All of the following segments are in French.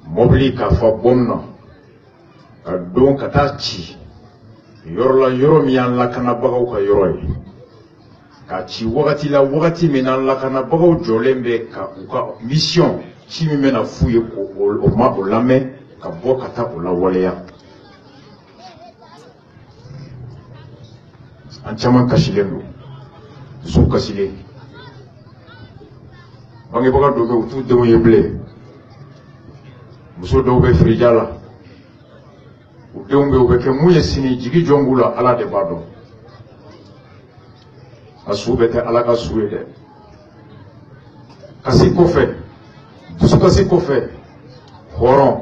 mobili ka fa bonna ka don ka taa ci yɔrɔ la yɔrɔ min y'an lakanabagaw ka yɔrɔ ye ka ci wagati la wagati min n'an lakanabagaw jɔlen bɛ ka u ka mission ci min bɛna f'u ye o ma o lamɛn ka bɔ ka taa o lawaleya an caman kasilen don dusu kasilen bangebaga dɔw bɛ u t'u denw ye bilen muso dɔw bɛ firija la u denw bɛ u bɛ kɛ mun ye sini jigi jɔn b'u la ala de b'a dɔn a su bɛ tɛ ala ka su ye dɛ kasi kɔfɛ dusukasi kɔfɛ hɔrɔn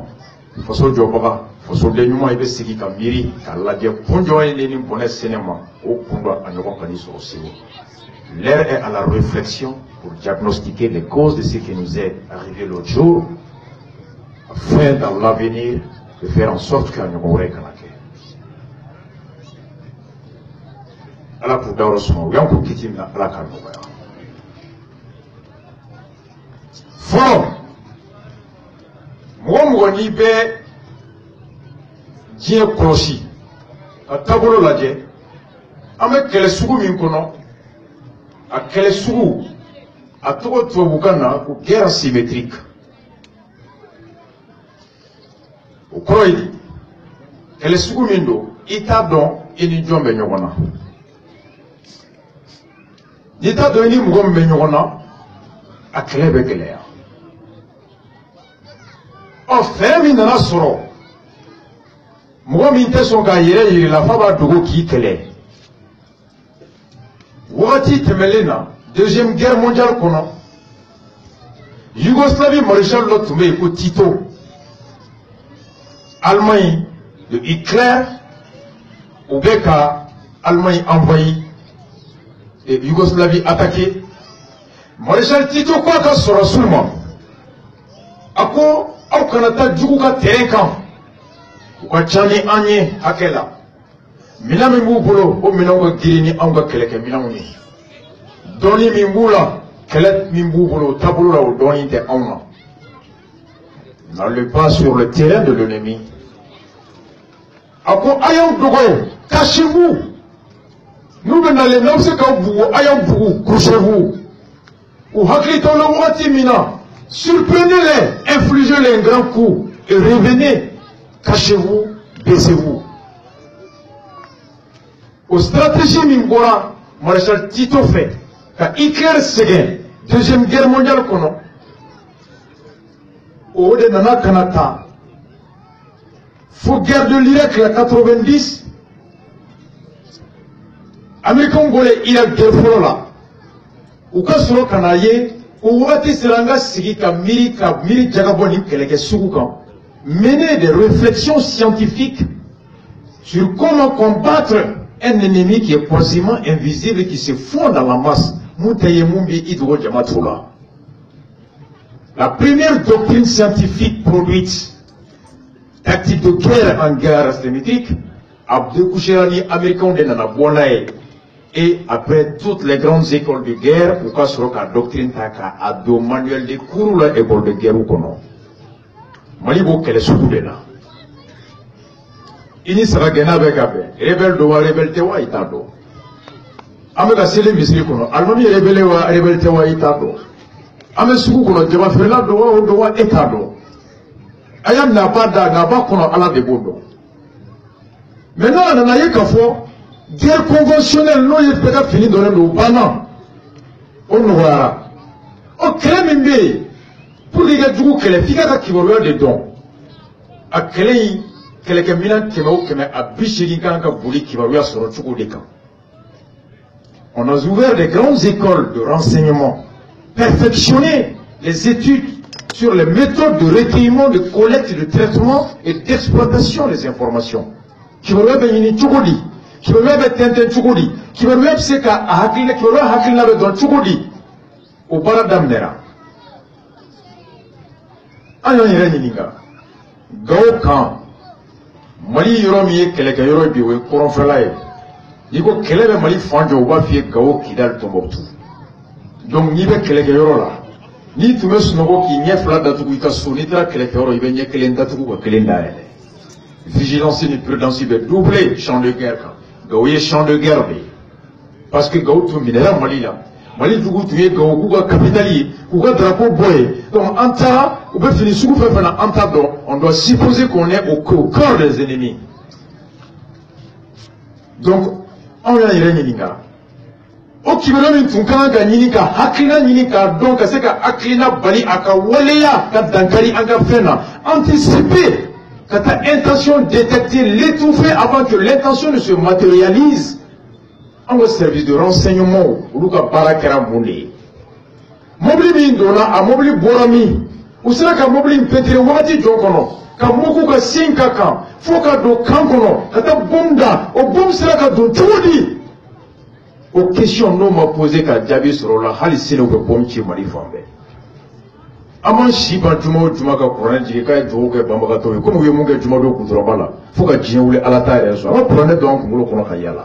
faso jɔbaga fasoden ɲuman i bɛ sigi ka miiri ka lajɛ kun jɔn ye ni bɔnɛ sɛnɛ ma o kun dɔ a ɲɔgɔn ka n'i sɔrɔ sini. L'heure est à la réflexion pour diagnostiquer les causes de ce qui nous est arrivé l'autre jour, afin dans l'avenir de faire en sorte que nous n'ayons pas ala pour dawro suma yan ko kitimna ala ka no baya fo mo ni be jie krosi a tabolo laje ame kele sugu min kono a kele sugu a togo tubabu kana ko guerre asymétrique o kroidi kele sugu min do ita don ini jombe nyogona L'État de l'État de l'État a créé avec l'air. Enfin, il n'a soro. Moi, m'inté son gaillé, il a fait un qui télé. Ouati Temelena, deuxième guerre mondiale qu'on a. Yougoslavie, maréchal Lotumé, au Tito. Allemagne, de Hitler, au Beka, Allemagne envahie. Et Yougoslavie attaquée. Maréchal Tito quoi qu'à sera seulement. Ako, au Canada, du coup, qu'à terrain. Ou qu'à Tchani Agne, Akela. Minami Moubolo, au Milango Girini, Anga Keleke, Milangi. Doni Mimboula, Kelet Mimboubolo, Taboula, ou Doni de Auna. N'allez pas sur le terrain de l'ennemi. Ako, Ayam Dogoye, cachez-vous. Nous venons les noms, c'est quand vous, ayons-vous, couchez-vous. Ou haklito le wati mina. Surprenez-les, infligez-les un grand coup et revenez. Cachez-vous, baissez-vous. Aux stratégies Mingora, maréchal Tito fait, quand Hitler s'est deuxième guerre mondiale qu'on a, au de Nana Kanata, faut guerre de l'Irak, la 90, Américain Gole Irak guerre là. Ou ka soro kana ye o wati seranga sigi ka miri jagaboni keleke sugu kan. Mener des réflexions scientifiques sur comment combattre un ennemi qui est quasiment invisible et qui se fond dans la masse. La première doctrine scientifique produite, tactique de guerre en guerre asymétrique, a découché américain de Nana Bonae. Et après toutes les grandes écoles de guerre, pourquoi sur la doctrine taka a deux manuels de cours la école de guerre ou kono. Malibo qu'elle est surtout là. Ini sera gena avec abe. Rebelle doa rebelle tewa itado. Amega sele misli kono. Almami rebelle wa rebelle tewa itado. Ame suku kono jeba frela doa etado. Ayam n'a pas kono ala de bondo. Maintenant on a eu kafo. Guerre conventionnelle, non, il est peut-être fini dans le banan. On voit. Au Kremimbe, pour les gars du coup, que les filles qui vont avoir des dons. À Kremimbe, que les gamins qui vont à Bichirikan, qui va avoir sur le Tchoukou des camps. On a ouvert des grandes écoles de renseignement, perfectionné les études sur les méthodes de recueillement, de collecte, de traitement et d'exploitation des informations. Qui vont avoir une Tchoukoudi. Qui veut même être Tintin Tchoukoudi, qui veut même se qu'à Hakil, qui veut Hakil n'avait dans Tchoukoudi, au Baradamnera. Ayon Ireninga, Gao Kan, Mali Yoromi, Keleka Yorobi, ou Koronfelaye, Nigo Kelebe Mali Fanjo, Wafie Gao Kidal Tomboutou. Donc, Nibe Keleka Yorola, ni tun bɛ sunɔgɔ k'i ɲɛ fila datugu i ka so n'i taara kɛlɛkɛyɔrɔ i bɛ ɲɛ kelen datugu ka kelen dayɛlɛ vigilance ni prudence bɛ doubler champ de guerre kan Gawo ye champ de guerre de ye parce que Gawo tun minɛra Mali la Mali dugu tun ye Gawo k'u ka capitale ye k'u ka drapeau bɔ ye donc an taara u bɛ fini sugu fɛn fɛn na an t'a dɔn on doit supposer qu'on est au cœur des ennemis donc anw y'a yɛrɛ ɲininka o kibaruya min tun kan ka ɲini ka hakilina ɲini k'a dɔn ka se ka hakilina bali a ka waleya ka dankari an ka fɛn na anticiper ka taa intention détecter l'étouffer avant que l'intention ne se matérialise an ka service de renseignement olu ka baara kɛra mun de ye mobili min donna a mobili bɔra min u sera ka mobili in peinture wagati jɔn kɔnɔ ka mugu ka sin ka kan fo ka don kan kɔnɔ ka taa bom da o bom sera ka don cogo di o question n'o ma posé ka jaabi sɔrɔ o la hali sini u bɛ bom ci Mali fan bɛɛ an m'an si ban juma o juma ka kuranɛ jigin k'a ye dugawu kɛ banbagatɔw ye komi u ye mun kɛ juma don kuntɔrɔba la fo ka diɲɛ wuli ala t'a yɛrɛ sɔrɔ an ka kuranɛ dɔn an kunkolo kɔnɔ ka yaala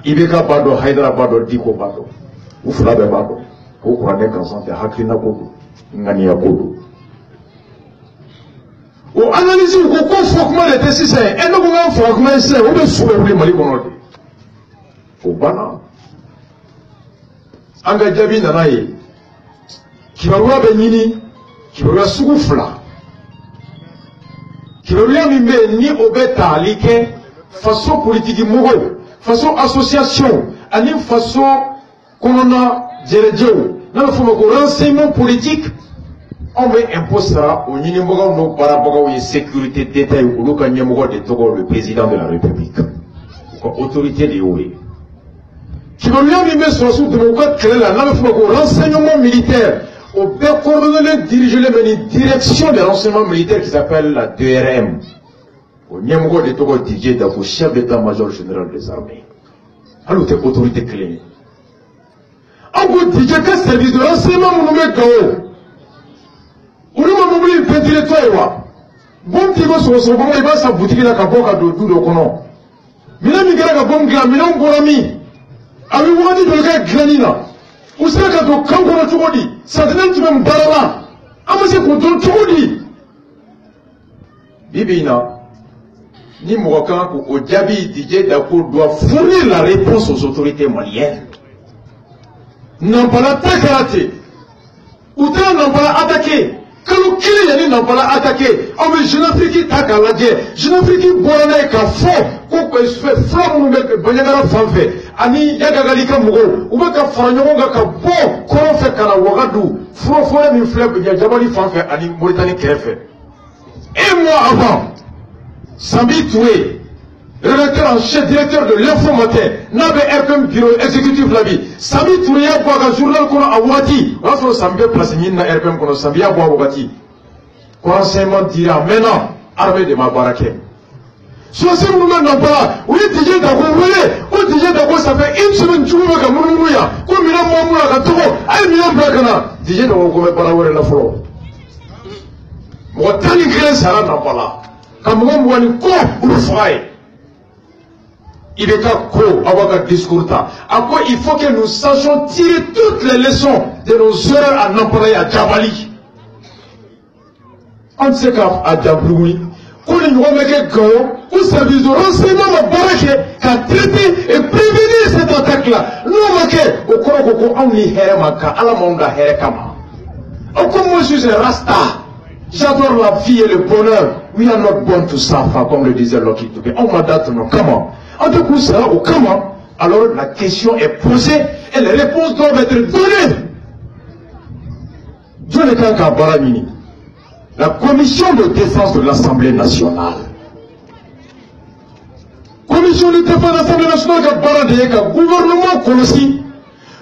IBK b'a dɔn Haidara b'a dɔn Diko b'a dɔn u fila bɛɛ b'a dɔn o kuranɛ gansan tɛ hakilina ko don ŋaniya ko don o analyse ko ko fɔ kuma de tɛ sisan ye ne ko k'an faga kuma ye sisan o bɛ su bɛ wuli Mali kɔnɔ de o banna an ka jaabi nana ye kibaruya bɛ ɲini kibaruya sugu fila kibaruya min bɛ yen ni o bɛ tali kɛ faso politiki mɔgɔw faso association ani faso kɔnɔna jɛrɛjɛw n'a bɛ fɔ o ma ko renseignement politique anw bɛ impôt sara o ɲinibagaw n'o baarabagaw ye sécurité d'État ye olu ka ɲɛmɔgɔ de tɔgɔ le président de la République u ka autorité de y'o ye kibaruya min bɛ sɔrɔsiw dɛmɛ u ka kɛlɛ la n'a bɛ fɔ o ma ko renseignement militaire au bɛɛ coordonné dirigé le direction des renseignements militaires qui s'appelle la DRM au ɲɛmɔgɔ de tɔgɔ Didier Dako chef d'état-major général des armées hali o tɛ autorité kelen ye an ko Didier ka service de renseignement minnu bɛ Gawo olu ma mobili peinture tɔ ye wa bom t'i ko sɔgɔsɔgɔbagaw i b'a san butigi la ka bɔ ka don du dɔ kɔnɔ minɛn min kɛra ka bom dilan minɛnw bɔra min a bɛ wagati dɔ kɛ dilanni na u sera ka don kan kɔnɔ cogo di santinɛli tun bɛ mun baara la an ma se k'o dɔn cogo di bi bi in na ni mɔgɔ kan k'o jaabi Didier Dako doit fournir la réponse aux autorités maliennes Nampala ta kɛra ten u taara Nampala attaquer kalo kelen yanni Nampala attaquer aw bɛ Jeune Afrique ta k'a lajɛ Jeune Afrique bɔra n'a ye k'a fɔ ko fula minnu bɛ Bandiagara fan fɛ ani Yagagali ka mɔgɔw u bɛ ka fara ɲɔgɔn kan ka bɔ kɔrɔn fɛ ka na Wagadu furafɔlɔ min filɛ Jabali fan fɛ ani Mauritanie kɛrɛfɛ un mois avant Sambi Touré rédacteur en chef directeur de l'Info Matin n'a bɛ RPM bureau exécutif la bi Sambi Touré y'a bɔ a ka journal kɔnɔ a wagati o y'a sɔrɔ Sambi bɛ place ɲini na RPM kɔnɔ Sambi y'a bɔ a wagati renseignement dira maintenant armée de ma baara kɛ sɔrɔsi minnu bɛ Nampala u ye Didier Dako wele ko Didier Dako ça fait une semaine jugu bɛ ka munumunu yan ko minɛn bɔ mun na ka tɔgɔ a ye minɛn bila ka na Didier Dako ko bɛ baara wɛrɛ la fɔlɔ mɔgɔ 11 sara Nampala ka mɔgɔ 20 kɔ olu faga ye IBK ko aw ka discours ta a ko il faut que nous sachions tirer toutes les leçons de nos erreurs à Nampala et à Jabali an tɛ se ka a dabulugu ko ni ɲɔgɔn bɛ kɛ Gawo ko service de renseignement ma baara kɛ ka traiter et prévenir cette attaque là n'o ma kɛ o kɔrɔ ko ko anw ni hɛrɛ ma kan Ala m'anw da hɛrɛ kama comme moi je suis un rasta j'adore la vie et le bonheur we are not born to suffer comme le disait Lucky Dube anw ma da tunu kama an tɛ k'u sara o kama alors la question est posée et les réponses doivent être données jɔn de kan k'a baara ɲini la commission de défense de l'Assemblée nationale. Commission de défense de l'Assemblée nationale ka baara de ye ka gouvernement kɔlɔsi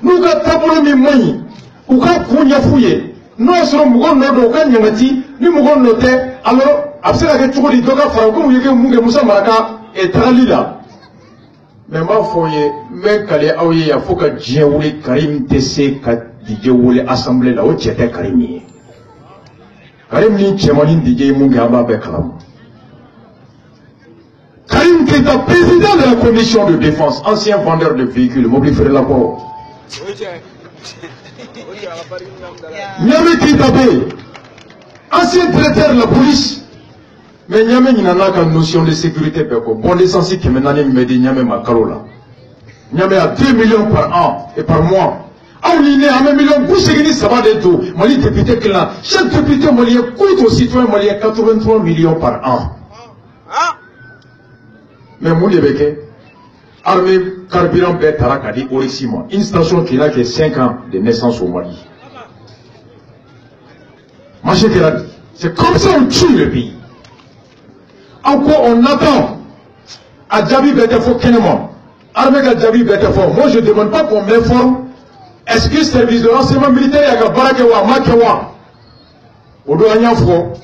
n'u ka taabolo min man ɲi u ka kun ɲɛf'u ye n'o y'a sɔrɔ mɔgɔ nɔ don u ka ɲangati ni mɔgɔ nɔ tɛ alors a bɛ se ka kɛ cogo di dɔ ka fara komi u ye mun kɛ Musa Maraka tagali la mais n b'a fɔ aw ye n bɛ kale aw ye yan fo ka diɲɛ wuli Karim tɛ se ka Didier wele assemblée la o cɛ tɛ Karim ye. Karim ni cɛmannin Didier ye mun kɛ an b'a bɛɛ kalama. Karim Keita, président de la commission de défense, ancien vendeur de véhicules, mobile feerela kɔrɔ. Niamey Keïtabé, ancien directeur de la police. Mais Niamey n'a pas une notion de sécurité. Bon, l'essentiel qui maintenant me dit Niamey Makarola. Niamey a 2 millions par an et par mois. On y est à 1 million, vous savez, ça va de tout. Mali député que là, chaque député malien coûte aux citoyens maliens 83 millions par an. Mais Mouli Beke, armée carburant bête Tarakadi, Orissima, une station qui n'a que 5 ans de naissance au Mali. C'est comme ça qu'on tue le pays. En quoi on attend à Djabi Betefo Kenema, armée à Djabi Betefo. Moi je ne demande pas qu'on m'informe. Est-ce que le service de renseignement militaire y a Barakewa, Makewa, au Douaniafro,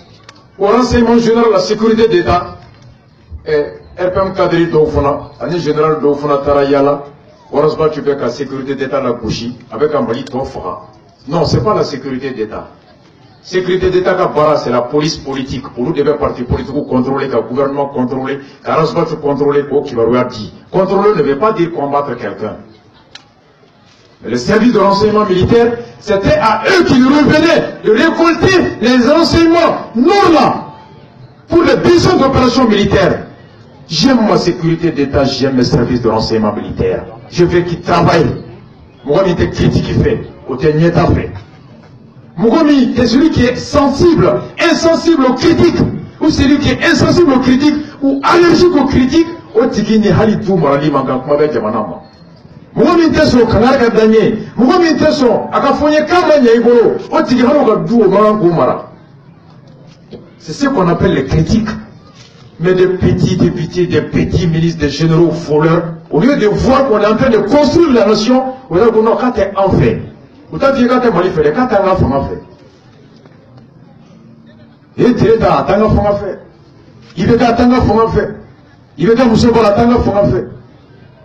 au renseignement général de la sécurité d'État, et RPM Kadri Dofona, année général Dofona Tarayala, heureusement tu veux que la sécurité d'État la Kouchi, avec un Mali Tofra. Non, ce n'est pas la sécurité d'État. Sécurité d'État Kabara, c'est la police politique. Pour nous, des partis politiques contrôler, le gouvernement contrôler, heureusement tu contrôler, au Kibarouya dit. Contrôler ne veut pas dire combattre quelqu'un. Le service de renseignement militaire, c'était à eux qu'il revenait de récolter les renseignements non là pour les besoins d'opérations militaires. J'aime ma sécurité d'État, j'aime mes services de renseignement militaire. Je veux qu'ils travaillent. Mougami était critique qui fait, au dernier temps fait. Mougami est celui qui est sensible, insensible aux critiques, ou celui qui est insensible aux critiques, ou allergique aux critiques, au Tigini Halitou Morali Mangankmabe Jamanama. Mougami Teso, Kanaka Danye, Mougami Teso, Akafonye Kamanya Ibolo, au Tigano Gadou Mangumara. C'est ce qu'on appelle les critiques. Mais des petits députés, des petits ministres, des généraux voleurs, au lieu de voir qu'on est en train de construire la nation, on a dit non, quand t'es en fait. Ou t'as dit quand t'es mal fait, quand t'es en fait. Et t'es là, t'as en fait. Il veut qu'à t'en fait. Il veut qu'à vous savoir la t'en fait.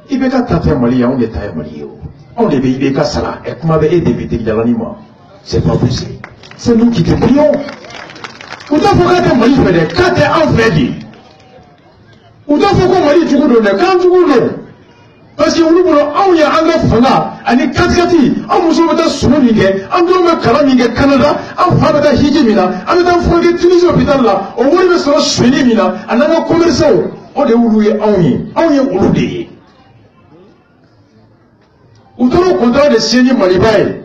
Il veut qu'à t'as mali, on est taillé mali. On est bien, il veut qu'à ça là. Et comment avait des députés dans l'animation? C'est pas possible. C'est nous qui te prions. Ou t'as faut quand t'es mali fait, quand t'es en fait dit. Ou t'as faut qu'on mali du coup donne, quand du coup donne. Parce que nous voulons, on y a un enfant, on est katkati, on vous met dans son miguet, on doit me calamiguer Canada, on va mettre Hijimina, on est en Frangue Tunisie hôpital là, on va mettre sur Swenimina, on a un commerçant, on est ouloué, on y est ouloudé. Ou dans le contrat de Sieni Malibaï,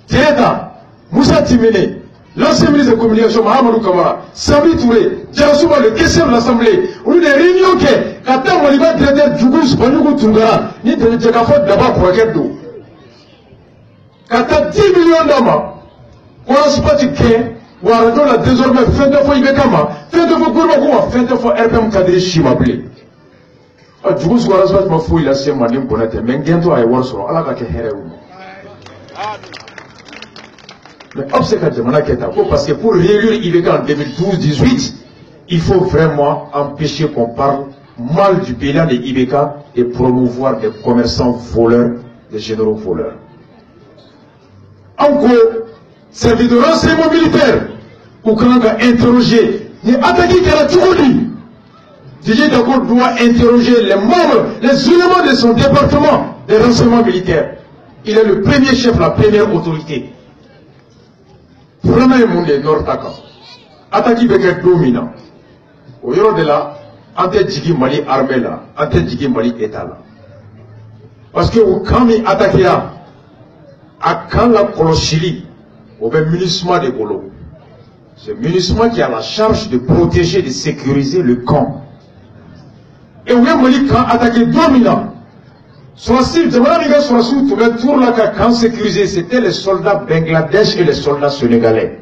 Théâtre, Moussa Timene, l'ancien ministre de communication, Mahamadou Kamara, Sabri Touré, Djassouba, le question de l'Assemblée, on a des réunions qui, quand on va traiter du goût, Spanyol Tungara, ni de Djakafot d'abord pour la d'eau. Quand on a 10 millions d'hommes, on a ce petit quai, ou à la désormais, fin de fois Ibekama, fin de fois Gourmakouma, fin de fois RPM Kadri Chimablé. Du coup, ce qu'on a fait, ma fouille, la sienne, ma ligne, mais bientôt à Warsaw, à la Kakere. Mais parce que pour réélire Ibeka en 2012-18, il faut vraiment empêcher qu'on parle mal du bilan de Ibeka et promouvoir des commerçants voleurs, des généraux voleurs. Encore, service de renseignement militaire, où quand on a interrogé, il a attaqué qu'elle a toujours dit. Didier Dagour doit interroger les membres, les éléments de son département de renseignement militaire. Il est le premier chef, la première autorité. Vraiment, le monde est nord-taka. Attaqué avec dominant. Au yoro de là, ante djigi Mali armée là, ante djigi Mali état là. Parce que quand il attaque là, à quand la colochili, au même munissement de Bolo. C'est le munissement qui a la charge de protéger, de sécuriser le camp. Et où est Mali quand attaqué dominant. Soit si, soit si, tout le tour là, quand sécurisé, c'était les soldats Bangladesh et les soldats sénégalais.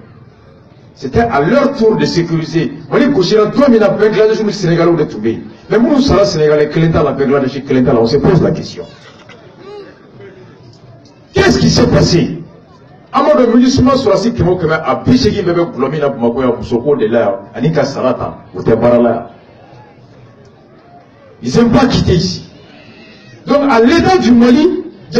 C'était à leur tour de sécuriser. Mali Gauchera, dominant Bangladesh ou le Sénégal ou le Toubé. Mais nous, ça la Sénégalais, Kelenta, la Bangladesh et Kelenta, là, on se pose la question. Qu'est-ce qui s'est passé? À mon de munissement sur la site qui m'a à Bichegi, bébé, Blomina, Makoya, Moussoko, de l'air, Anika Salata, ou Tebarala. Ils n'aiment pas quitter ici. Donc, à l'état du Mali, on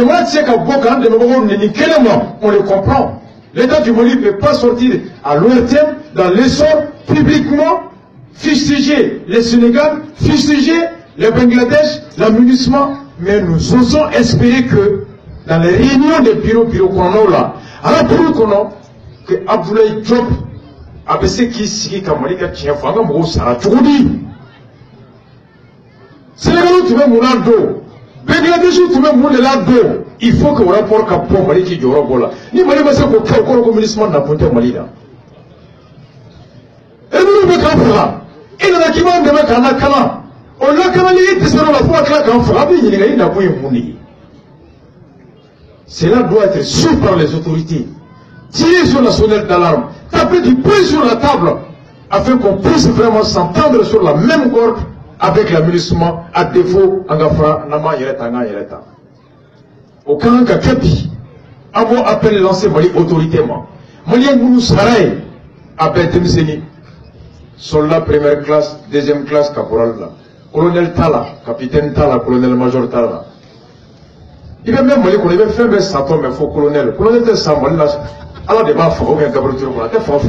le comprend. L'état du Mali ne peut pas sortir à l'ORTM, dans l'essor, publiquement, fustiger les Sénégal, fustiger le Bangladesh, l'amunissement, mais nous osons espérer que dans les réunions des bureaux qu'on a là, à la bureau que Abdoulaye Diop a baissé qui s'y kamali ka tient fanga mo sara choudi. Sénégal tu veux mon ado, Bangladesh tu veux mon ado. Il faut que le rapport capot Mali qui jora bola. Ni Mali va se ko ko ministre na ponte Mali là. Et nous be ka fera. Et na ki ba ndeme kana kana. On l'a quand même dit la fois qu'on frappe, il n'a pas eu. Cela doit être su par les autorités. Tirer sur la sonnette d'alarme, taper du poing sur la table, afin qu'on puisse vraiment s'entendre sur la même corde avec l'aménagement, à défaut, Angafra, Nama, Yereta, Yereta. Au cas où Kapi, avant appel lancé Mali autoritairement. Mali Mounou Saray, appel Temiseni, soldat première classe, deuxième classe, caporal là. Colonel Tala, capitaine Tala, colonel-major Tala. Il va même Mali qu'on avait fait un saton, mais il faut colonel. Colonel de Samali, là, alors des bas, il faut bien Gabriel Turcola. T'es fort,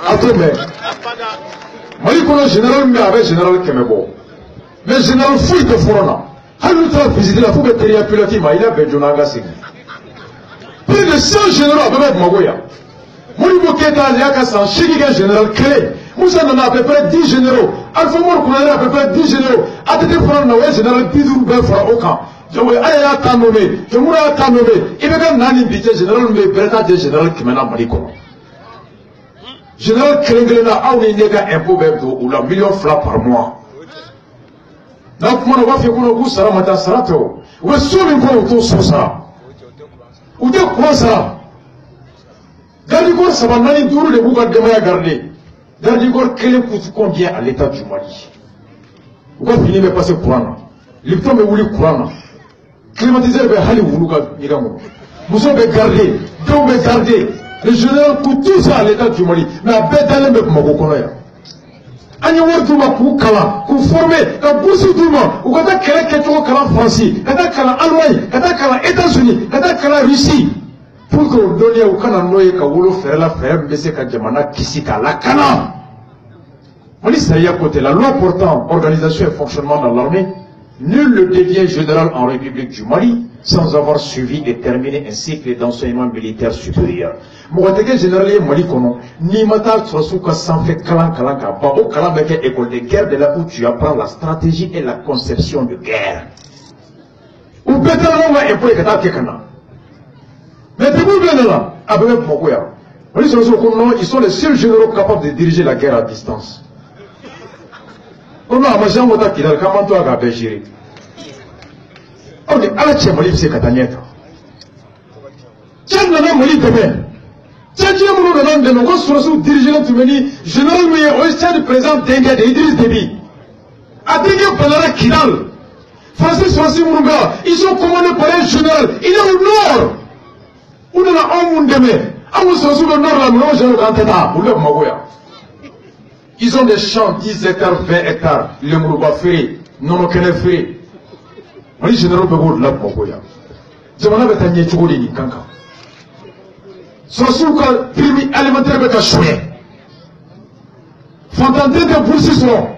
attends, mais. Mali qu'on a général, mais avec général Kemebo. Mais général fouille de Forona. Halou Tala visiter la fouille de Teria Pilati, mais il a Benjonaga Singh. Plus de 100 généraux à Bébé Magoya. Moulibo Keta, Liaka San, Chigiga général clé. Moussa en a à peu près 10 généraux. Alpha Mor qu'on a à peu près 10 généraux. A été fait un général Bidou Belfra Okan. Je vais aller à ta nommé. Je vais à ta nommé. Il va y Nani Bité, général Mbeta, des généraux qui mènent à Malikono. Général Krenglena, a un néga impôt Bebdo, ou la million francs par mois. Donc, moi, on va faire qu'on a goût Sarah Mata Sarato. Ou est-ce qu'on a ça? Ou de quoi ça? Gardigor, ça va n'aller d'où les bougas de à garder. Gardigor, quel coûte combien à l'état du Mali? Vous allez finir de passer courant. Lipton me voulu courant. Climatiseur be Hali Wuluga Nigamou. Vous avez gardé, donc vous gardé. Le général coûte tout ça à l'état du Mali. Mais à Bédalem me Mogokonoya. Agnawar Douma pour Kala, pour former, la bourse Douma, ou quand tu as quelqu'un Kala France, quand tu as Kala Allemagne, quand tu as Kala États-Unis, quand tu as Kala Russie. Pour que vous donniez au Kana Noé Kawolo faire la faire, mais c'est Kadjamana Kisika, la Kana. Mali Saïa côté, la loi portant organisation et fonctionnement dans l'armée, nul ne devient général en République du Mali sans avoir suivi et terminé un cycle d'enseignement militaire supérieur. Mouateke général Mali Kono, Nimata Trasuka sans fait Kalan Kalanka, Babo Kalameke école de guerre de là où tu apprends la stratégie et la conception de guerre. Ou Bétalama et pour Kekana. Mais depuis bien là, avec Mokoya, ils sont les seuls généraux capables de diriger la guerre à distance. On a un gens qui ont comment toi à gérer. On est à la Tchémali, c'est Katanieta. Tiens, le Mali demain. Tiens, le nom de nos ressources dirigeants du Mali, général Mouye, au président Dengue de Idriss Déby. À Dengue Balara Kidal. Francis Mourunga, ils sont commandés par un général. Il est au nord. On a un monde demain. Ils ont des champs 10 hectares, 20 hectares. Le Mourouba Ferré, Nonokene Ferré. On dit général Bego de la Mogoya. Zamana Betania Tchouli Kanka. Sosuka, primi alimentaire Beka Choué. Fantante de Boursisson.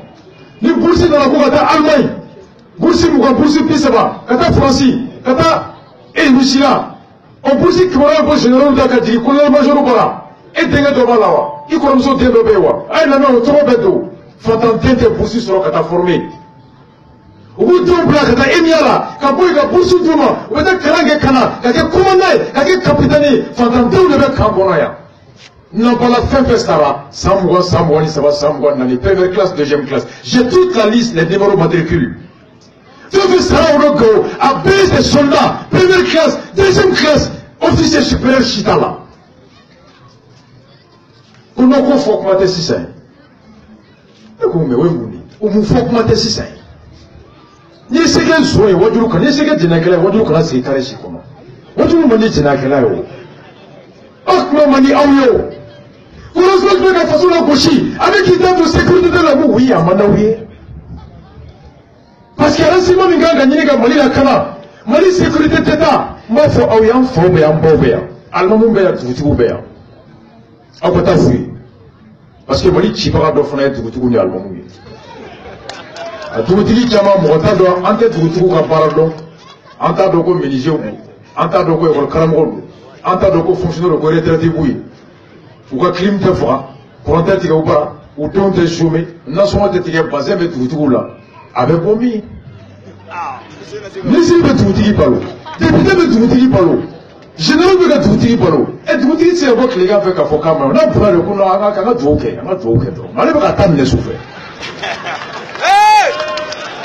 Ni Boursi dans la Bougata Allemagne. Boursi Mouga, Boursi Pissaba. Kata Franci. Kata Michila. On peut dire que le général d'Akadji, le colonel-major Bora, et Dengue de Malawa, il commence à développer. Il a mis trop bête. Fantanté de poursuivre sur le formé. Au bout de la Kata Emiala, Kapoui, Kapoussou Douma, ou de Kalange Kana, Kaka commandé, Kaka capitaine, Fantanté ou de Kambonaya. Non, pas la fin festara, Samouan, Samouani, Samouan, Nani, première classe, deuxième classe. J'ai toute la liste, les numéros matricules. Tu veux ça au logo, à base des soldats, première classe, deuxième classe, officier supérieur Chitala. On n'a pas fait augmenter 6 ans. On m'a fait augmenter 6 ans. Ni ce qu'elle soit, ni ce qu'elle dit, on c'est carré chez comment. On dit, on dit, c'est n'a oh, mani aouyo. On a fait de la façon de gauchi, avec l'idée de sécurité de la boue, oui, à Manaouye. Parce qu'il y a un Simon Minga gagné à Mali la Kana. Mali sécurité d'État. Moi, faut Aouyan, faut Béan, Bobéa. Allemand Béa, Toutou Béa. Abota fouille. Parce que Mali, tu parles de fenêtre, Toutou Allemand. A Toutou Kama, Motado, Ante Toutou Kaparado. en tant que menuisier, en tant que caramel, en tant que fonctionnaire de retraité, ou que clim te fera, pour un tel ou pas, ou ton te chômé, non seulement te tirer basé, mais tout là, avec Bomi. Mais c'est le tout qui parle. Député de tout qui parle. Général de tout qui parle. Et tout qui c'est votre les gars avec un focal, on a pris le coup, on a joué, on a joué. On a pas tant de souffrir.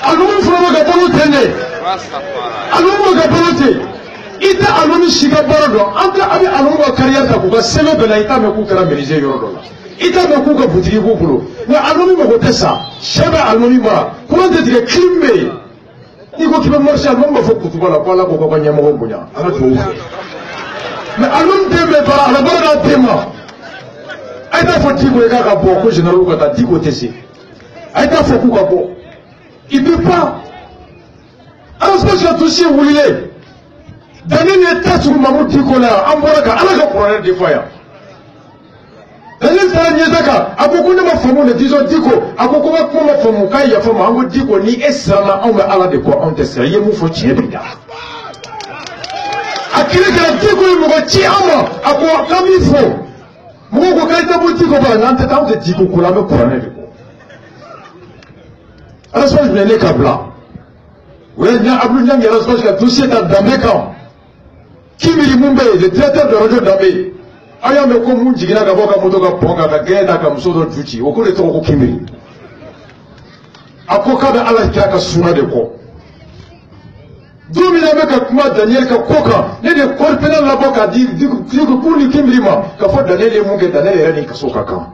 Alors, il faut que vous tenez. Alors, vous tenez. Il t'a alloué Chicago, entre avec Alonga carrière, t'as c'est le Benaïta, mais vous avez mérisé Yorola. Il t'a mis beaucoup de boutiques au boulot. Mais Aloni m'a voté ça. Jamais Aloni m'a. Comment te dire crime? Il faut qu'il me marche à l'homme, il faut que tu vois la poêle pour qu'on y ait mon bouillon. Mais Aloni t'aime pas, la bonne thème. Aïe, t'as fait dire que les gars, que général, que t'as dit côté ci. Aïe, t'as fait quoi, il ne peut pas. Alors, c'est parce qu'il a touché où il est. Daniel était sur Mamoud Dikola, en voilà qu'à la problème des foyers. Daniel Tanyezaka, à beaucoup de ma famille, le disons Diko, à beaucoup de ma famille, quand il y a famille, on dit qu'on y est sama, on va à la de quoi, on te sait, il faut tirer bien. À qui est la Diko, il me retire à moi, à quoi, comme il faut. Moi, quand il y a beaucoup de Diko, on te dit qu'on a me couronner de quoi. Alors, je vais aller Kabla. Oui, il y a Abdou Niang, il y a la dossier dans Damekan. Kimili Mumbai, le directeur de radio Dambé. Aya me ko mun jigina ga boka moto ga ponga ga geda ka musodo tuchi o ko le to ko Kimili. Akoka da Allah kira ka suna de ko. Domina me ka kuma Daniel ka koka ne de korpena la boka di ko kuni Kimili ma ka fo Daniel mun ke Daniel ya ni ka soka kan.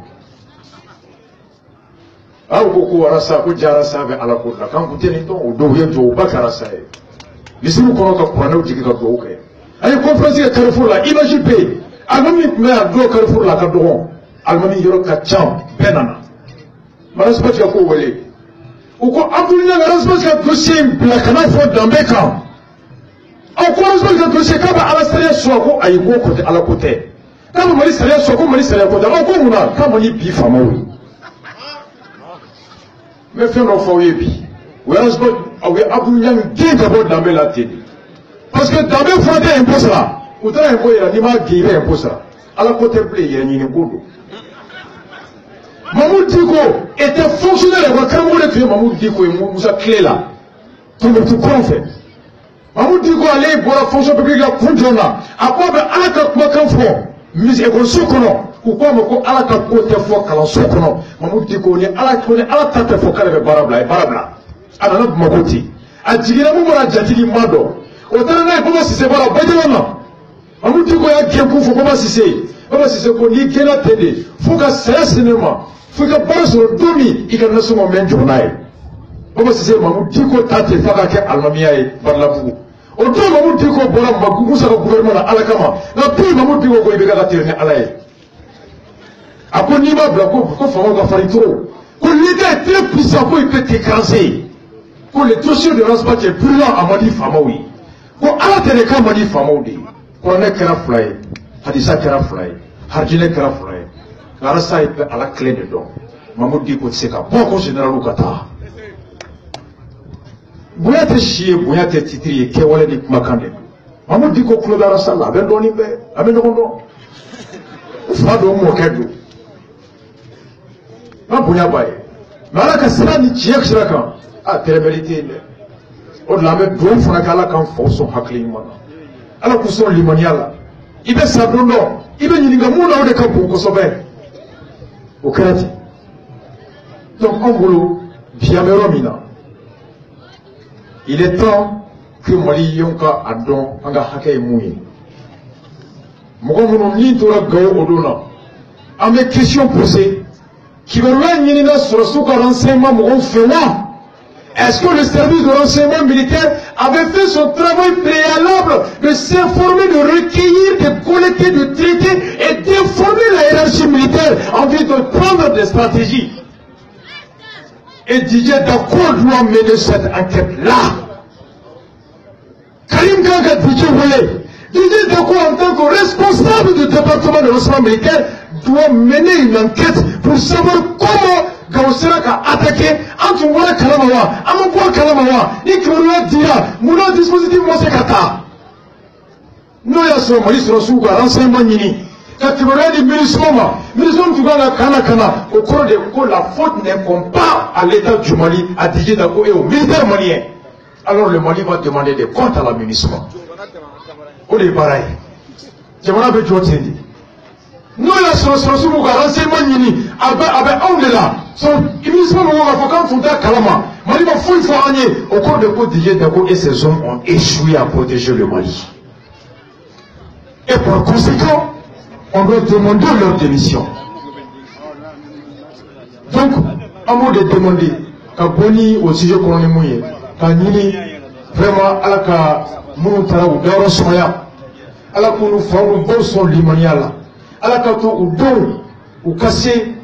Aw ko ko arasa ko jara sabe ala ko la kan ko teni to o do ye to bakara sai. Bisimu kono ka Qur'an jigi ka do ke. Ayi conférence ke Carrefour la image pe almami me a do Carrefour la ka dogon almami yoro ka cham benana maraspa ka ko wele o ko abdulina maraspa ka dossier bla kana fo dambe kan o ko maraspa ka dossier ka ba ala sariya so ko ayi ko ko ala ko te ka ba mari sariya so ko mari sariya ko da ko muna ka mani bi famawi me fe no fo yebi maraspa awe abdulina ngi ka bo dambe la tedi. Parce que dans mes frères impôts là, vous avez un peu de impôts là. À la côté blé, il y a une impôt. Mamoud Diko était fonctionnaire de Cameroun et Mamoud Diko et Moussa Clé là. Tout le tout en fait. Mamoud Diko allait pour la fonction publique la Kundjona. Après, à la carte Macan Fond, mise et Sokono. Pourquoi Moko à la carte côté fort Kalan Sokono. Mamoud Diko est à la tête fort Kalebe Barabla et Barabla. À la note Makoti. À Djigina Moumora Djatili Mado. Autant là, comment si c'est pas la bonne on nous dit qu'il y a bien pour comment si c'est qu'on y a la télé, faut que ça cinéma, faut que pas sur le domi, il y a un moment journal. Comment si c'est maman dit qu'on t'a fait faire Almamia et Barlabou. Autant maman dit qu'on boit un bagou sur le gouvernement à la Kama, la plus maman dit qu'on va la terre à l'air. Après, il va bloquer pour qu'on fasse trop. Qu'on l'idée est très puissant pour il peut t'écraser. Pour les dossiers de Rasbat est plus lent à Madi Famaoui. Ko ala tene ka mani famodi ko ne kera fly hadisa kera fly harjine kera fly ngara sai pe ala clé de don mamudi ko tseka bon ko général ukata buya te chier buya te titri ke wala ni makande mamudi ko klo dara sala ben doni be amen do ndo fa do mo kedu na buya baye mala ka sira ni chiek siraka a télévérité au-delà de deux fois qu'Allah quand faut son haklimana. Alors que son limoniala, il est sablono, il est n'y a moula de campo qu'on sauve. Au Canada. Donc en gros, bien meromina. Il est temps que Mali Yonka Adon Anga Hake Mouye. Mogomono Nintora Gao Odona. À mes questions posées, qui me règne sur le souk à renseignement Mogon Fena. Est-ce que le service de renseignement militaire avait fait son travail préalable de s'informer, de recueillir, de collecter, de traiter et d'informer la hiérarchie militaire en vue de prendre des stratégies? Et Didier Dako doit mener cette enquête-là. Karim Kanga Didier Wole, Didier Dako en tant que responsable du département de renseignement militaire doit mener une enquête pour savoir comment Gausera ka attaqué, entre moi Kalamawa, Amapoa Kalamawa, Nicolas Dia, Mouna dispositif Mosekata. Nous y sommes, Mali sur Souga, l'enseignement Nini. Quand tu me dis ministre, tu vas la Kana, au cours de quoi la faute n'incombe pas à l'État du Mali, à Didier Dako et au militaire malien. Alors le Mali va demander des comptes à l'administration. On est pareil. Je m'en avais dit. Nous, la solution pour renseignement Nini, avec on est là. Son ministre, quand on a Kalama, Mali va fouiller au cours de quoi Didier Dako et ses hommes ont échoué à protéger le Mali. Et par conséquent, on doit demander leur démission. Donc, à moi de demander, qu'à Boni au sujet qu'on est mouillé, qu'à Nini, vraiment, à la ka Mounoutara ou Doro Soya, à la Kounou Faou, bon son limonial, à la Kato ou Don, ou Kassé,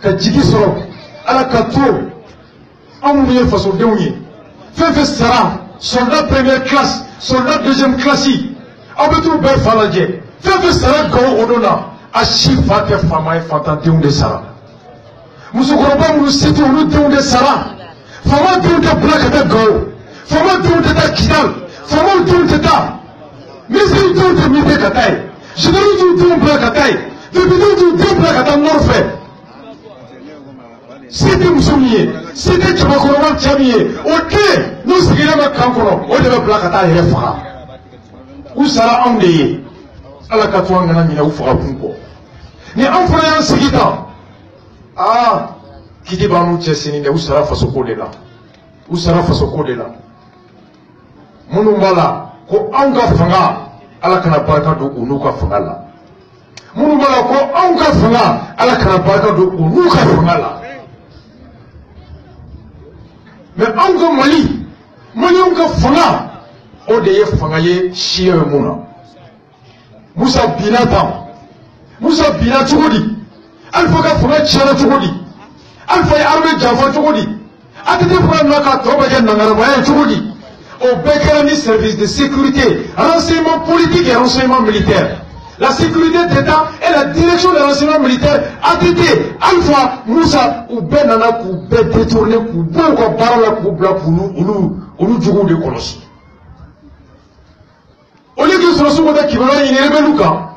qu'à Djiki Soro, à la Kato, en mouillé façon de mouillé. Fait Sara, soldat première classe, soldat deuxième classe, à Betou Bel Faladje. Faites Sara Gao Odona, à Chifa que Fama et Fantantium de Sara. Moussoukoroba, nous citons nous de Sara. Fama Dion de Blakata Gao. Fama Dion de Kidal. Fama Dion de Ta. Misri Dion de Mide Kataï. Général Dion Blakataï. Depuis Dion Blakata Norfait. C'était Moussoumier. C'était Tchabakoroba Tchamier. Ok, nous seguirons à Kankono. On devait Blakata et Refra. Où Sara Andeye. Ala katwa ngana mina ufaka punko ni amfana yan sigita kiti banu chesini ne usara fasoko de la munu mala ko anga fanga ala kana baraka do unuka fanga la munu mala ko anga fanga ala kana baraka do unuka fanga la mais anga mali anga fanga o de ye fanga ye shiye muna Moussa Binatan, Moussa Binatugodi, Alpha Funa Chana Tugodi, Alpha Arme Java Tugodi, Atete Franaka Tobajan Nangarabaya Tugodi, au Bekarani service de sécurité, renseignement politique et renseignement militaire. La sécurité d'État et la direction des renseignements militaires ATT, Alpha Moussa ou Benana pour détourner pour beaucoup Barala pour Bla pour nous Djougou de Kolos. Au lieu que ce soit qui va y aller,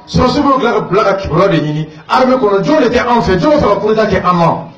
ce soit que blague qui va y aller, armée qu'on a, John était en fait, John fait la politique qui est amant.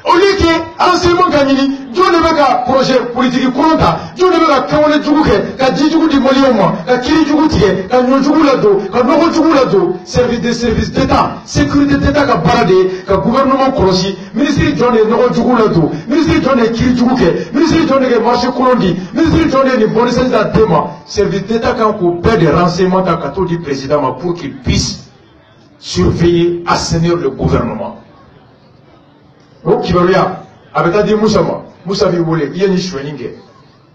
Au lieu que, enseignement gagnini, John ne veut qu'un projet politique courant, John ne veut qu'un Kawane Djougouke, qu'un Djidjougou di Molioma, qu'un Kiri Djougou Tige, qu'un Nyodjougou Lado, qu'un Nogo Djougou Lado, service d'État, sécurité d'État qu'un Baradé, qu'un gouvernement Korosi, ministre John et Nogo Djougou Lado, ministre John et Kiri Djougouke, ministre John et Marché Kourondi, ministre John et Bonissens d'Adema, service d'État qu'un coupé de renseignements d'un cateau du président pour qu'il puisse surveiller, assainir le gouvernement. Donc, Kibaria, avec dit Moussa Viboulé, il y a une choueningue,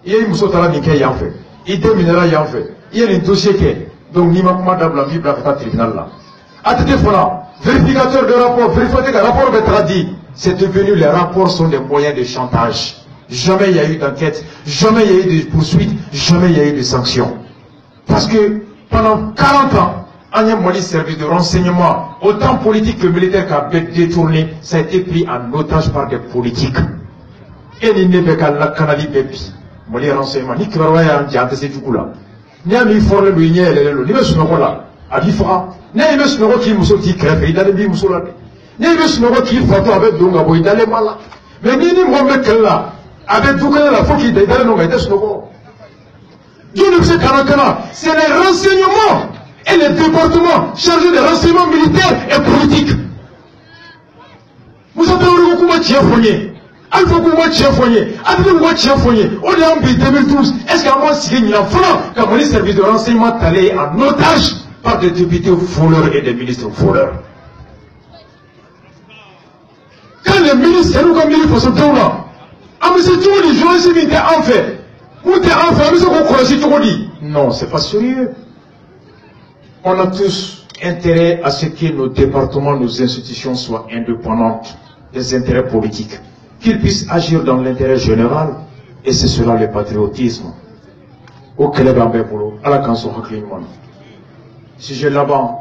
il y a une Moussotala Nike Yanfe, il y a des minéraux Yanfe, il y a un dossier qui est, donc Nima Koumada Blambi Blakata tribunal là. À tes fois, vérificateur de rapport, vérificateur de rapport Betradi, c'est devenu les rapports sont des moyens de chantage. Jamais il y a eu d'enquête, jamais il y a eu de poursuite, jamais il y a eu de sanctions. Parce que pendant 40 ans, un Mali service de renseignement, autant politique que militaire qu'a détourné, ça a été pris en otage par des politiques. Et il n'y a pas la canali bépi. Mali renseignement, ni Kibarwaya, ni Antese Djoukoula. Ni a mis fort le ni a ni a sunoko là, a dit fera. Ni a mis sunoko qui mousso qui crève, il a mis mousso là. Ni a mis sunoko qui photo avec Dongabo, il a les mal là. Mais ni Mohamed Kella, avec Doukana, la fois qu'il a dans le sunoko. Dieu ne sait qu'à c'est les renseignements. Et les départements chargés des renseignements militaires et politiques. Vous savez où vous avez Alpha Kouma Tchiafoye, Adrien Kouma Tchiafoye, on est en 2012. Est-ce qu'à moi, si il y a un franc, comme les services de renseignement allés en otage par des députés voleurs et des ministres voleurs? Quand les ministres, c'est nous comme ministres, sont là. Ah, mais c'est tout, les journalistes étaient en fait. Où t'es en fait, mais c'est qu'on croit, c'est tout dit. Non, c'est pas sérieux. On a tous intérêt à ce que nos départements, nos institutions soient indépendantes des intérêts politiques, qu'ils puissent agir dans l'intérêt général, et c'est cela le patriotisme. Au Kélébambé Boulot, à la canson Haklimon. Si j'ai là-bas,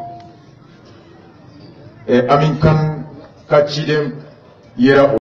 Amin Khan, ka ciden yera